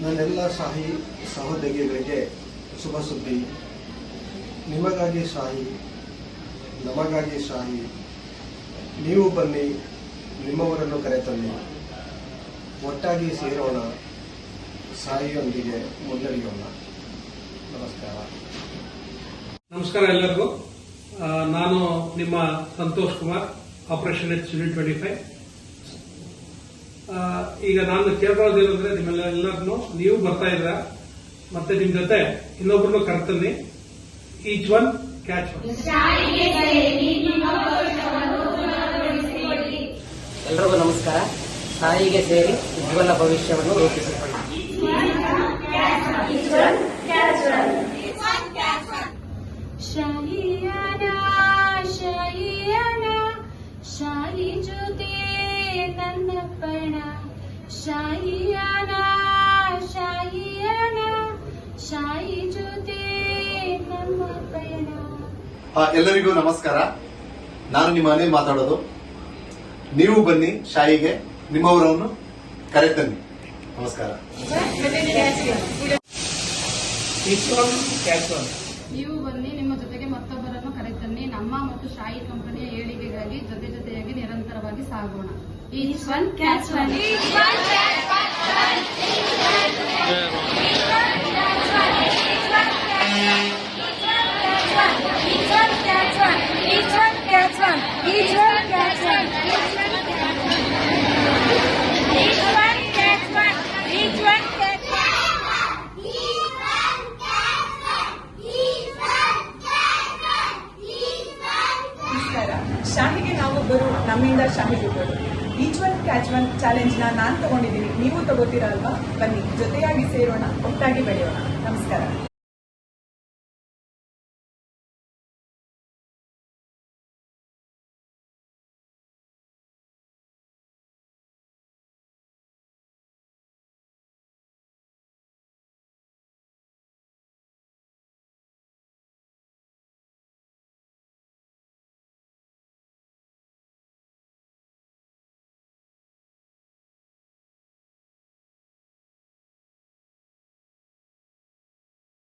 ನನ್ನೆಲ್ಲ ಶಾಹಿ ಸಹೋದ್ಯೋಗಿಗಳಿಗೆ ಶುಭ ಸುದ್ದಿ. ನಿಮಗಾಗಿ ಶಾಹಿ, ನಮಗಾಗಿ ಶಾಹಿ. ನೀವು ಬನ್ನಿ, ನಿಮ್ಮವರನ್ನು ಕರೆತನ್ನಿ. ಒಟ್ಟಾಗಿ ಸೇರೋಣ, ಶಾಹಿಯೊಂದಿಗೆ ಮುನ್ನಡೆಯೋಣ. ನಮಸ್ಕಾರ. ನಮಸ್ಕಾರ ಎಲ್ಲರಿಗೂ. ನಾನು ನಿಮ್ಮ Santosh Kumar, operation H unit 25. ಈಗ ನಾನು ಕೇಳ್ಕೊಳ್ಳೋದೇನಂದ್ರೆ, ನಿಮ್ಮೆಲ್ಲರನ್ನು ನೀವು ಬರ್ತಾ ಇದ್ರ ಮತ್ತೆ ನಿಮ್ ಜೊತೆ ಇನ್ನೊಬ್ಬರನ್ನು ಕರ್ತನ್ನಿ. Each one catch one. ಎಲ್ರಿಗೂ ನಮಸ್ಕಾರ. ಶಾಹಿಗೆ ಸೇರಿ ಉಜ್ವಲ ಭವಿಷ್ಯವನ್ನು ರೂಪಿಸಿಕೊಳ್ಳಿ. ಶಾಹಿ ಜೊತೆ ನನ್ನ ಪಯಣ, ಶಾಹಿಯಾನ ಶಾಹಿ ಜೊತೆ ನಮ್ಮ ಪಯಣ. ಎಲ್ಲರಿಗೂ ನಮಸ್ಕಾರ. ನಾನು ನಿಮ್ಮ ಅನಿಲ್ ಮಾತಾಡೋದು. ನೀವು ಬನ್ನಿ, ಶಾಹಿಗೆ ನಿಮ್ಮವರನ್ನು ಕರೆತನ್ನಿ. ನಮಸ್ಕಾರ. ನೀವು ಬನ್ನಿ, ನಿಮ್ಮ ಜೊತೆಗೆ ಮತ್ತೊಬ್ಬರನ್ನು ಕರೆತನ್ನಿ. ನಮ್ಮ ಮತ್ತು ಶಾಹಿ ಕಂಪನಿಯ ಏಳಿಗೆಗಾಗಿ ಜೊತೆಯಾಗಿ ನಿರಂತರವಾಗಿ ಸಾಗೋಣ. Each one catch one. ಶಾಹಿಗೆ ನಾವೊಬ್ಬರು, ನಮ್ಮಿಂದ ಶಾಹಿಗೊಬ್ಬರು. Each one catch one challenge ನಾನು ತಗೊಂಡಿದ್ದೀನಿ, ನೀವು ತಗೋತೀರಾ ಅಲ್ವಾ? ಬನ್ನಿ, ಜೊತೆಯಾಗಿ ಸೇರೋಣ, ಒಟ್ಟಾಗಿ ಬೆಳೆಯೋಣ. ನಮಸ್ಕಾರ.